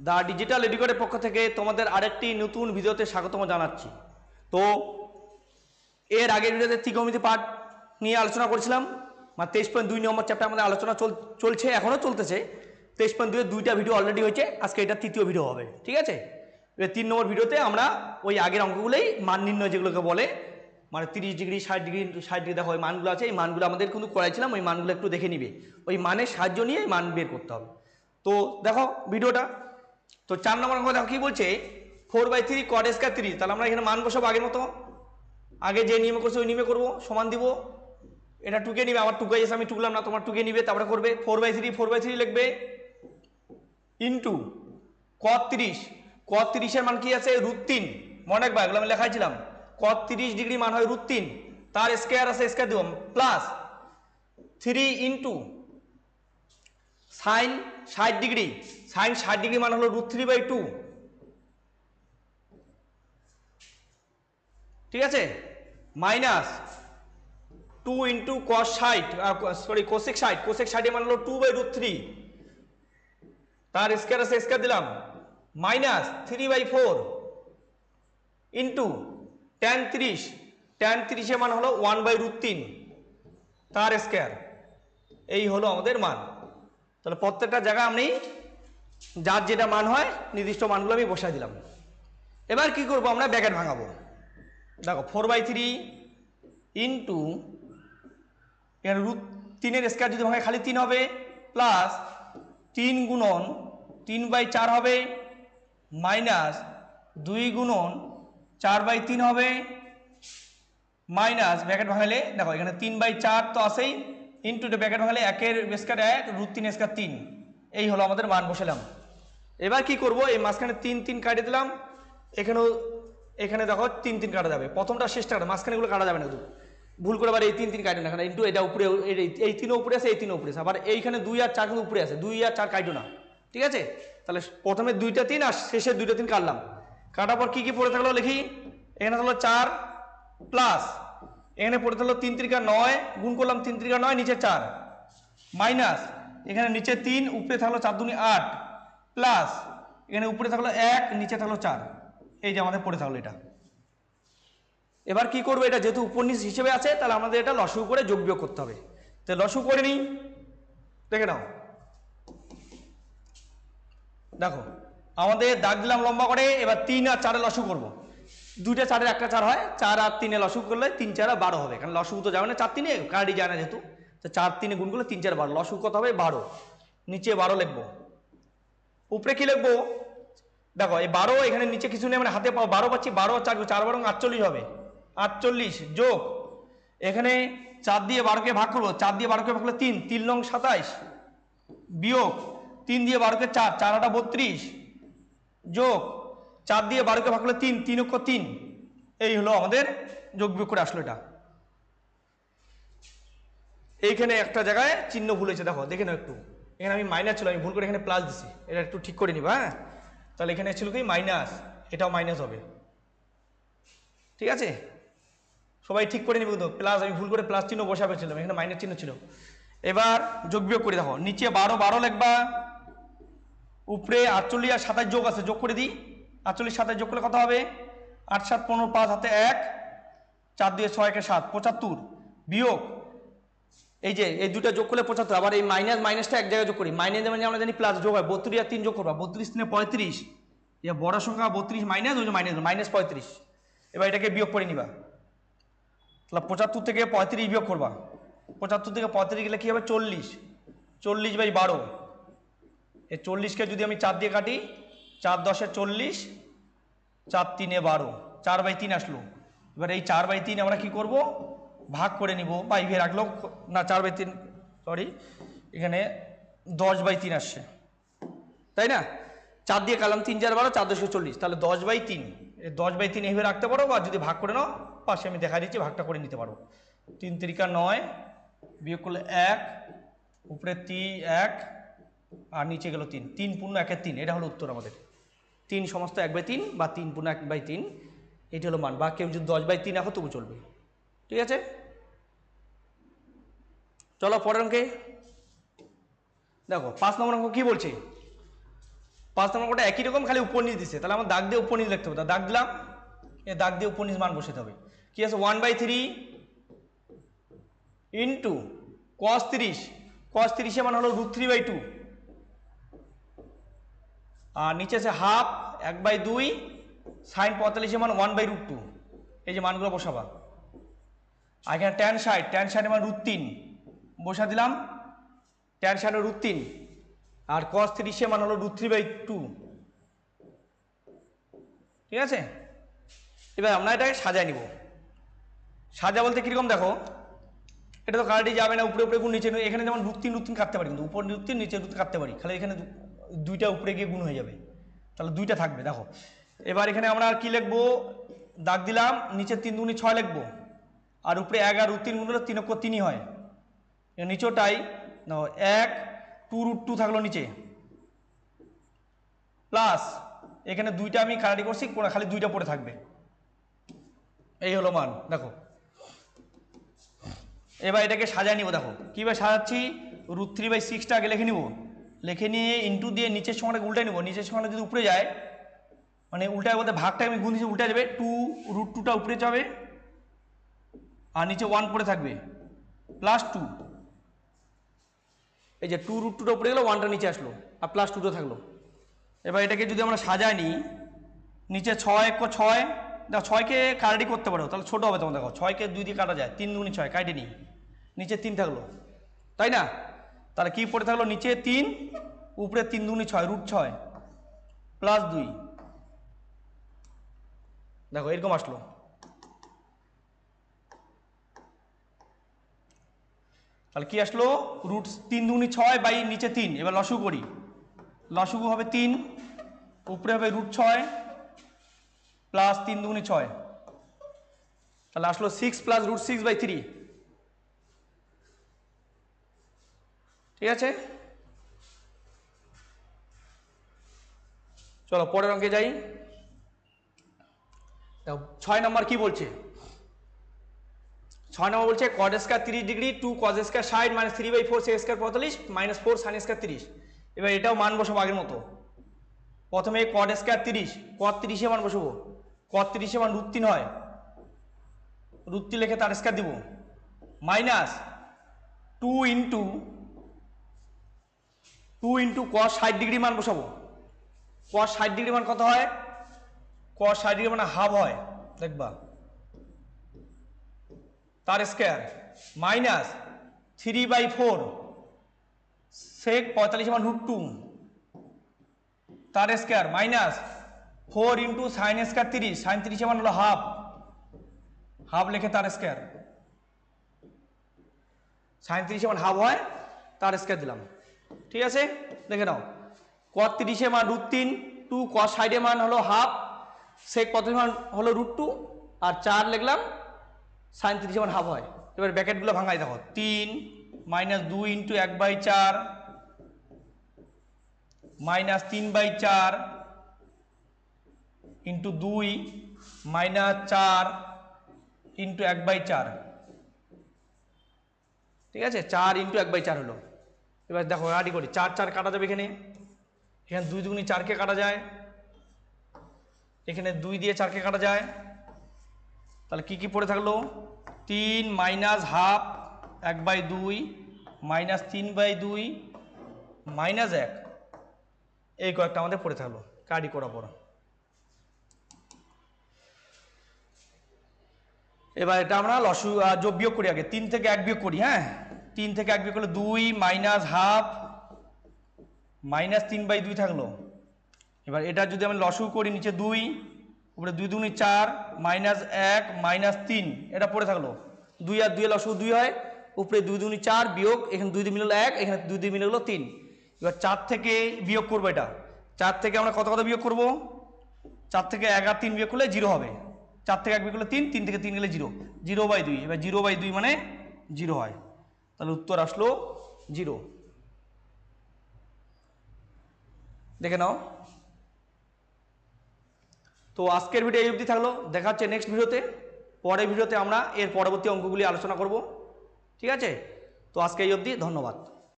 The digital এডুকেটের পক্ষ থেকে তোমাদের আরেকটি নতুন ভিডিওতে স্বাগতম জানাচ্ছি। তো এর আগের ভিডিওতে ত্রিকোণমিতি পাঠ নিয়ে আলোচনা করেছিলাম, মানে 23.2 নম্বর চ্যাপ্টার আমাদের আলোচনা চলছে, এখনও চলতেছে। 23.2 এর 2টা ভিডিও অলরেডি হয়েছে, আজকে এটা তৃতীয় ভিডিও হবে, ঠিক আছে। এবার 3 নম্বর ভিডিওতে আমরা ওই আগের অঙ্কগুলোই মান নির্ণয় যেগুলোকে বলে, মানে 30 ডিগ্রি 60 ডিগ্রি দেখো ওই মানগুলো আছে, এই মানগুলো আমাদের কিন্তু করাইছিলাম, ওই মানগুলো একটু দেখে নিবে, ওই মানের সাহায্য নিয়ে মান বের করতে হবে। তো দেখো ভিডিওটা। তো 4 নম্বর অঙ্ক দেখো কি বলছে, 4/3 cot স্কয়ার 30। তাহলে আমরা এখানে মান বসাবো আগের মতো, আগে যে নিয়মে করছে ওই নিয়মে করবো, সমান দিব। এটা টুকে নিবে, আমার টুকে এসে আমি টুকলাম না, তোমার টুকে নিবে, তারপরে করবে 4/3 লিখবে ইন্টু cot 30। cot 30 এর মান কি আছে √3, মনে রাখবা এগুলো আমি লেখাইছিলাম। cot 30 ডিগ্রি মান হয় √3, তার স্কয়ার আছে স্কয়ার দিব, plus 3 into sine 60 degree, sine 60 degree মান হলো √3/2, ঠিক আছে, minus 2 into cos 60 cosec 60, cosec 60 মান হলো 2/√3, তার স্কয়ার আছে স্কয়ার দিলাম, মাইনাস 3/4 ইন্টু tan 30, tan 30 এর মান হলো 1/√3, তার স্কয়ার। এই হলো আমাদের মান। তাহলে প্রত্যেকটা জায়গায় আমি যার যেটা মান হয় নির্দিষ্ট মানগুলো আমি বসাই দিলাম। এবার কি করব, আমরা ব্র্যাকেট ভাঙাবো। দেখো 4/3 ইন্টু এখানে √3 এর স্কয়ার যদি ভাঙে খালি 3 হবে, প্লাস 3 গুণন 3/4 হবে, মাইনাস 2 গুণন 4/3 হবে, মাইনাস ব্র্যাকেট ভাঙালে দেখো এখানে 3/4 তো আসেই, ইন্টু ব্র্যাকেট ভাঙালে 1 এর স্কয়ার 1, √3 এর স্কয়ার 3। এই হলো আমাদের মান বসালাম। এবার কি করব, এই মাঝখানে 3 কাটে দিলাম, এখানেও এখানে দেখো 3 কাটা যাবে, প্রথমটা শেষটা কাটা, মাঝখানে এগুলো কাটা যাবে না, কিন্তু ভুল করে আবার এই 3 কাটে না, ইন্টু এটা উপরে, এই 3 উপরে আছে, এই 3 উপরে আছে, আবার এইখানে 2 আর 4 কিন্তু উপরে আছে, 2 আর 4 কাটো না, ঠিক আছে। তাহলে প্রথমে 2টা 3 আর শেষে 2টা 3 কাটলাম, কাটার পর কি কি পড়ে থাকলো লিখি। এখানে হলো 4 প্লাস এখানে পড়ে থাকলো 3 × 9, গুণ করলাম 3 × 9, নিচে 4, মাইনাস এখানে নিচে 3, উপরে থাকলো 4 দুনি 8, প্লাস এখানে উপরে থাকলো 1, নিচে থাকলো 4, এই যে আমাদের পড়ে থাকলো এটা। এবার কি করবো, এটা যেহেতু উপনিষ হিসেবে আছে, তাহলে আমাদের এটা লসগু করে যোগ বিয়োগ করতে হবে। তো লসগু করে নিই, দেখে নাও। দেখো আমাদের দাগ দিলাম লম্বা করে, এবার 3 আর 4 লসগু করবো। 2টা 4-এর একটা 4 হয়, 4 আর 3 লসগু করলে 3 4 12 হবে, কারণ লসগু তো যাবে না 4 3-এ, কার্ডই যায় না যেহেতু, তো 4 3-এ গুণ করলে 3 4 12, লসগু কত হবে 12, নিচে 12 লিখবো, উপরে কি লিখবো দেখো এই 12, এখানে নিচে কিছু নেই, মানে হাতে 12 পাচ্ছি, 12 4 4 12 48 হবে, 48 যোগ এখানে 4 দিয়ে 12কে ভাগ করবো, 4 দিয়ে 12কে ভাগ করলে 3, 3 নং 27, বিয়োগ 3 দিয়ে 12কে 4, 4 8 32, যোগ 4 দিয়ে 12কে ভাগ করলে 3, 3 অক্ষ 3। এই হলো আমাদের যোগ বিয়োগ করে আসলো এটা। এইখানে একটা জায়গায় চিহ্ন ভুল হয়েছে, দেখো দেখে নাও একটু, এখানে আমি মাইনাস ছিল, আমি ভুল করে এখানে প্লাস দিছি, এটা একটু ঠিক করে নিবা। হ্যাঁ, তাহলে এখানে ছিল কি মাইনাস, এটাও মাইনাস হবে, ঠিক আছে, সবাই ঠিক করে নিবে। কিন্তু প্লাস আমি ভুল করে প্লাস চিহ্ন বসাবে ছিলাম, এখানে মাইনাস চিহ্ন ছিল। এবার যোগ বিয়োগ করে দেখো, নিচে 12 12 লিখবা, উপরে 48 আর 27 যোগ আছে, যোগ করে দিই। 48 27 যোগ করলে কত হবে, 8 7 15, 5 হাতে 1, 4 দিয়ে 6 1 7, 75, বিয়োগ এই যে এই দুটা যোগ করলে 75, আবার এই মাইনাস মাইনাসটা এক জায়গায় যোগ করি, মাইনাস মানে আমরা জানি প্লাস যোগ হয়, 32 আর 3 যোগ করবা, 32 3 35, এটা বড় সংখ্যা 32 মাইনাস, ওই যে মাইনাস 35। এবার এটাকে বিয়োগ করে নিবা, তাহলে 75 থেকে 35 বিয়োগ করবা, 75 থেকে 35 গেলে কি হবে 40, 40/12, এই 40কে যদি আমি 4 দিয়ে কাটি, 4 10 40, 4 3 12, 4/3 আসলো। এবার এই 4/3 আমরা কি করব, ভাগ করে নিব, বা এইভাবে রাখলো না, 4/3 সরি, এখানে 10/3 আসছে, তাই না, 4 দিয়ে কাটলাম, 3 4 12, 4 10 40, তাহলে 10/3, এই 10/3 এইভাবে রাখতে পারো, বা যদি ভাগ করে নাও পাশে আমি দেখা দিচ্ছি, ভাগটা করে নিতে পারো। 3 3 9, বিয়োগ করলে 1, উপরে 3 1, আর নিচে গেল 3, 3 পূর্ণ 1 3, এটা হলো উত্তর আমাদের। 3 সমস্ত 1/3 বা 3 পূর্ণ 1/3, এটি হলো মান। বা কেউ যদি 10/3 রাখো তবু চলবে, ঠিক আছে। চলো পরের অঙ্কে দেখো, 5 নম্বর অঙ্ক কি বলছে, 5 নম্বর কোটা একই রকম, খালি উপর নিচ দিচ্ছে, তাহলে আমার দাগ দিয়ে উপর নিচ লিখতে হবে। দাগ দিলাম, এ দাগ দিয়ে উপর নিচ মান বসাতে হবে। কি আছে 1/3 ইন্টু cos 30, cos 30 মান হলো √3/2, আর নিচে আছে হাফ 1/2 sin 45 মান 1/√2। এই যে মানগুলো বসাবা। আর এখানে tan 60 মান √3 বসা দিলাম, tan 60 √3, আর cos 30 মান হলো √3/2। ঠিক আছে, এবার আমরা এটাকে সাজায় নিব। সাজা বলতে কিরকম দেখো, এটা তো কাটাটি যাবে না, উপরে উপরে গুণ নিচে, এখানে যেমন √3 কাটতে পারি, কিন্তু উপর √3 নিচে √3 কাটতে পারি, খালি এখানে দুইটা উপরে গিয়ে গুণ হয়ে যাবে, তাহলে দুইটা থাকবে। দেখো এবার এখানে আমরা আর কি লিখবো, দাগ দিলাম, নিচে 3 × 6 লিখবো, আর উপরে 1 আর √3 গুণ হলে 3 × 3 হয়, নিচেটাই 1 2√2 থাকলো নিচে, প্লাস এখানে দুইটা আমি কাটাটি করছি, খালি দুইটা পড়ে থাকবে। এই হলো মান। দেখো এবার এটাকে সাজায় নিব। দেখো কীভাবে সাজাচ্ছি, √3/6 আগে লিখে নিব, লিখে নিয়ে ইন্টু দিয়ে নিচের সংখ্যাটাকে উল্টে নিব। নিচের সংখ্যাটা যদি উপরে যায়, মানে উল্টায় বলতে ভাগটা আমি গুণ দিচ্ছি, উল্টে যাবে, 2√2টা উপরে যাবে, আর নিচে 1 পড়ে থাকবে, +2। এই যে 2√2টা উপরে গেলো, 1টা নিচে আসলো, আর +2টা থাকলো। এবার এটাকে যদি আমরা সাজায় নিই, নিচে 6 × 6, দেখো 6কে কাটাটি করতে পারো, তাহলে ছোটো হবে। তখন দেখো 6কে 2 দিয়ে কাটা যায়, 3 × 6 কাটে নিই, নিচে 3 থাকলো, তাই না? তাহলে কি পড়ে থাকলো, নিচে 3, উপরে 3 × 6 √6 +2। দেখো এরকম আসলো। তাহলে কি আসলো, √3 × 6 বাই নিচে 3। এবার লসাগু করি, লসাগু হবে 3, উপরে হবে √6 প্লাস 3 × 6, তাহলে আসলো 6 + √6/3। ঠিক আছে, চলো পরের অঙ্কে যাই। 6 নম্বর কি বলছে, 6 নম্বর বলছে cot square 30 degree 2 cos square 60 - 3/4 sec square 45 - 4 sin square 30। এবার এটাও মান বসাবো আগের মতো। প্রথমে cot স্কয়ার 30, cot 30 এর মান বসাবো, cot 30 এর মান √3 হয়, √3 লিখে তার স্কয়ার দিব, মাইনাস 2 × cos 60 ডিগ্রি মান বসাবো। cos 60 ডিগ্রি মান কত হয়, cos 60 ডিগ্রি মানে হাফ হয়, দেখবা, তার স্কয়ার, মাইনাস 3/4 sec 45 মান √2 তার square, minus 4 × sin square 30, sin 30 মান হলো হাফ, হাফ লিখে তার স্কয়ার, sin 30 মান হাফ হয়, তার স্কয়ার দিলাম। ঠিক আছে, দেখে নাও, cot 30 এর মান √3, 2 cos 60 এর মান হলো হাফ, sec 45 মান হলো √2, আর 4 লিখলাম, sin 30 মান হাফ হয়। এবার ব্র্যাকেটগুলো ভাঙাই, দেখো 3 - 2 × 1/4 - 3/4 × 2 - 4 × 1/4। ঠিক আছে, 4 × 1/4 হলো। এবার দেখো আড়ি করি, 4 4 কাটা যাবে, এখানে 2 × 2 = 4কে কাটা যায়, এখানে 2 দিয়ে 4কে কাটা যায়, তাহলে কি কি পড়ে থাকলো, 3 - হাফ 1/2 - 3/2 -1, এই কয়েকটা আমাদের পড়ে থাকলো কাটি করার পর। এবার এটা আমরা লসু যোগ বিয়োগ করি, আগে 3 থেকে 1 বিয়োগ করি। হ্যাঁ, 3 থেকে 1 বিয়োগ করলে 2 - হাফ -3/2 থাকলো। এবার এটা যদি আমি লসু করি, নিচে 2, উপরে 2 × 2 = 4 -1 - 3, এটা পড়ে থাকলো, 2 আর 2 লসু 2 হয়, উপরে 2 × 2 = 4 বিয়োগ, এখানে 2 2 মিলে হলো 1, এখানে 2 2 মিলে হলো 3। এবার 4 থেকে বিয়োগ করবো, এটা 4 থেকে আমরা কত কত বিয়োগ করবো, 4 থেকে 1 আর 3 বিয়োগ করলে 0 হবে, 4 থেকে 1 বিয়োগ করলে 3, 3 থেকে 3 গেলে 0, 0/2। এবার 0/2 মানে 0 হয়, তাহলে উত্তর আসলো 0। দেখে নাও। তো আজকের ভিডিও এই অবধি থাকলো, দেখা হচ্ছে নেক্সট ভিডিওতে। পরের ভিডিওতে আমরা এর পরবর্তী অঙ্কগুলি আলোচনা করব। ঠিক আছে, তো আজকে এই অবধি, ধন্যবাদ।